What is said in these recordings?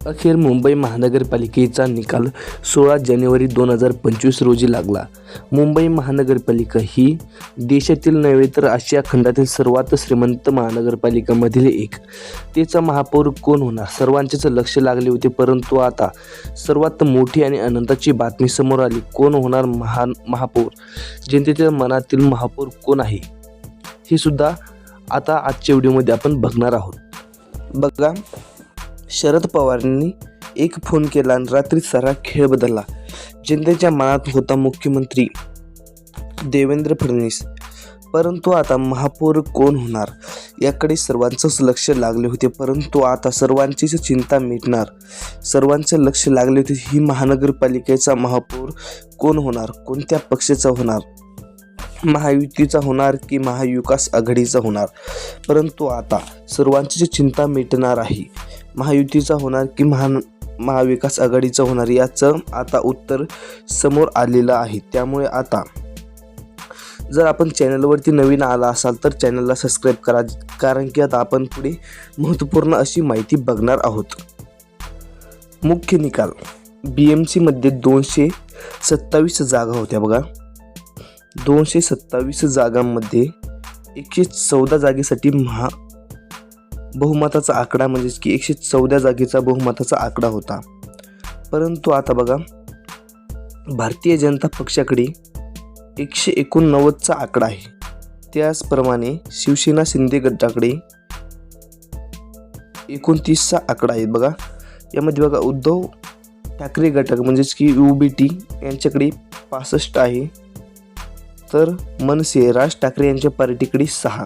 अखेर मुंबई महानगरपालिकेचा निकाल 16 जानेवारी 2025 रोजी लागला. मुंबई महानगरपालिका ही देशातील नव्हे तर आशिया खंडातील सर्वात श्रीमंत महानगरपालिकांमधील एक. तिचा महापौर कोण होणार सर्वांचेच लक्ष लागले होते, परंतु आता सर्वात मोठी आणि आनंदाची बातमी समोर आली. कोण होणार महापौर? जनतेच्या मनातील महापौर कोण आहे हे सुद्धा आता आजच्या व्हिडिओमध्ये आपण बघणार आहोत. बघा, शरद पवारांनी एक फोन केला आणि रात्री सारा खेळ बदलला. जनतेच्या मनात होता मुख्यमंत्री देवेंद्र फडणवीस, परंतु आता महापौर कोण होणार याकडे सर्वांचंच लक्ष लागले होते. परंतु आता सर्वांचीच चिंता मिटणार. सर्वांचे लक्ष लागले होते ही महानगरपालिकेचा महापौर कोण होणार, कोणत्या पक्षाचा होणार, महायुतीचा होणार की महाविकास आघाडीचा होणार. परंतु आता सर्वांची चिंता मिटणार आहे. महायुतीचा होणार की महाविकास आघाडीचा होणार याचं आता उत्तर समोर आलेलं आहे. त्यामुळे आता जर आपण चॅनलवरती नवीन आला असाल तर चॅनलला सबस्क्राईब करा, कारण की आता आपण पुढे महत्त्वपूर्ण अशी माहिती बघणार आहोत. मुख्य निकाल: BMC मध्ये 227 जागा होत्या. बघा, 227 जागांमध्ये 114 जागेसाठी बहुमताचा आकडा म्हणजेच की 114 जागेचा बहुमताचा आकडा होता. परंतु आता बघा, भारतीय जनता पक्षाकडे 189चा आकडा आहे. त्याचप्रमाणे शिवसेना शिंदे गटाकडे 29चा आकडा आहे. बघा, यामध्ये बघा उद्धव ठाकरे गट म्हणजेच की UBT यांच्याकडे 65 आहे. तर मनसे राज ठाकरे यांच्या पार्टीकडे 6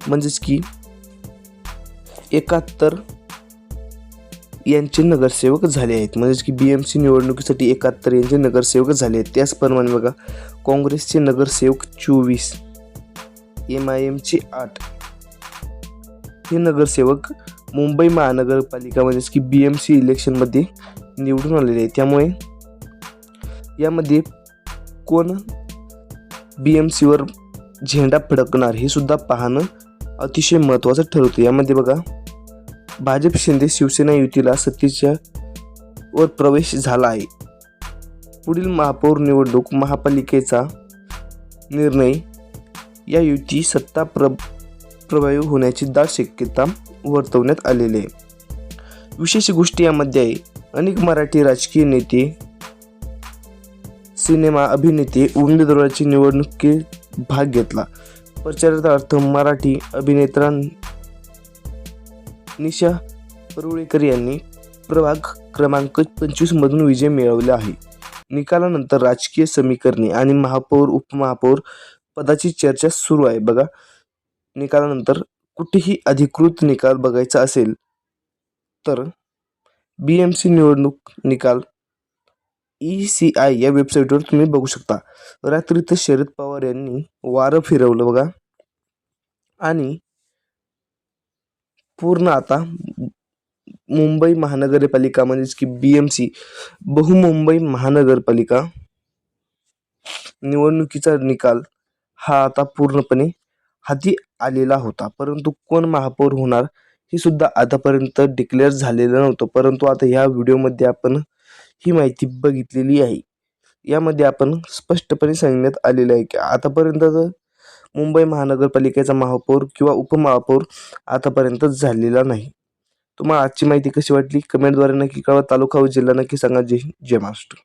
म्हणजेच की 71 यांचे नगरसेवक झाले आहेत. म्हणजेच की BMC निवडणुकीसाठी 71 यांचे नगरसेवक झाले आहेत. त्याचप्रमाणे बघा, काँग्रेसचे नगरसेवक 24, MIMचे 8 हे नगरसेवक मुंबई महानगरपालिका म्हणजेच की BMC इलेक्शनमध्ये निवडून आलेले आहेत. त्यामुळे यामध्ये कोण BMCवर झेंडा फडकणार हे सुद्धा पाहणं अतिशय महत्त्वाचं ठरवतं. यामध्ये बघा, भाजप शिंदे शिवसेना युतीला सत्तेच्या वर प्रवेश झाला आहे. पुढील महापौर निवडणूक महापालिकेचा निर्णय या युती सत्ता प्रभावी होण्याची दाट शक्यता वर्तवण्यात आलेली आहे. विशेष गोष्टी यामध्ये आहे, अनेक मराठी राजकीय नेते, सिनेमा अभिनेते उमेदवाराची निवडणुकीत भाग घेतला. प्रचारार्थ मराठी अभिनेता निशा परुळेकर यांनी प्रभाग क्रमांक 25 मधून विजय मिळवला आहे. निकालानंतर राजकीय समीकरणे आणि महापौर उपमहापौर पदाची चर्चा सुरू आहे. बघा, निकालानंतर कुठेही अधिकृत निकाल बघायचा असेल तर BMC निवडणूक निकाल ECI या वेबसाईटवर तुम्ही बघू शकता. रात्री तर शरद पवार यांनी वारं फिरवलं बघा, आणि पूर्ण आता मुंबई महानगरपालिका म्हणजेच की BMC बहुमुंबई महानगरपालिका निवडणुकीचा निकाल हा आता पूर्णपणे हाती आलेला होता. परंतु कोण महापौर होणार हे सुद्धा आतापर्यंत डिक्लेअर झालेलं नव्हतं. परंतु आता ह्या व्हिडिओमध्ये आपण ही माहिती बघितलेली आहे. यामध्ये आपण स्पष्टपणे सांगण्यात आलेलं आहे की आतापर्यंत मुंबई महानगरपालिकेचा महापौर किंवा उपमहापौर आतापर्यंत झालेला नाही. तुम्हाला आजची माहिती कशी वाटली कमेंटद्वारे नक्की कळवा. तालुका व जिल्हा नक्की सांगा. जय महाराष्ट्र.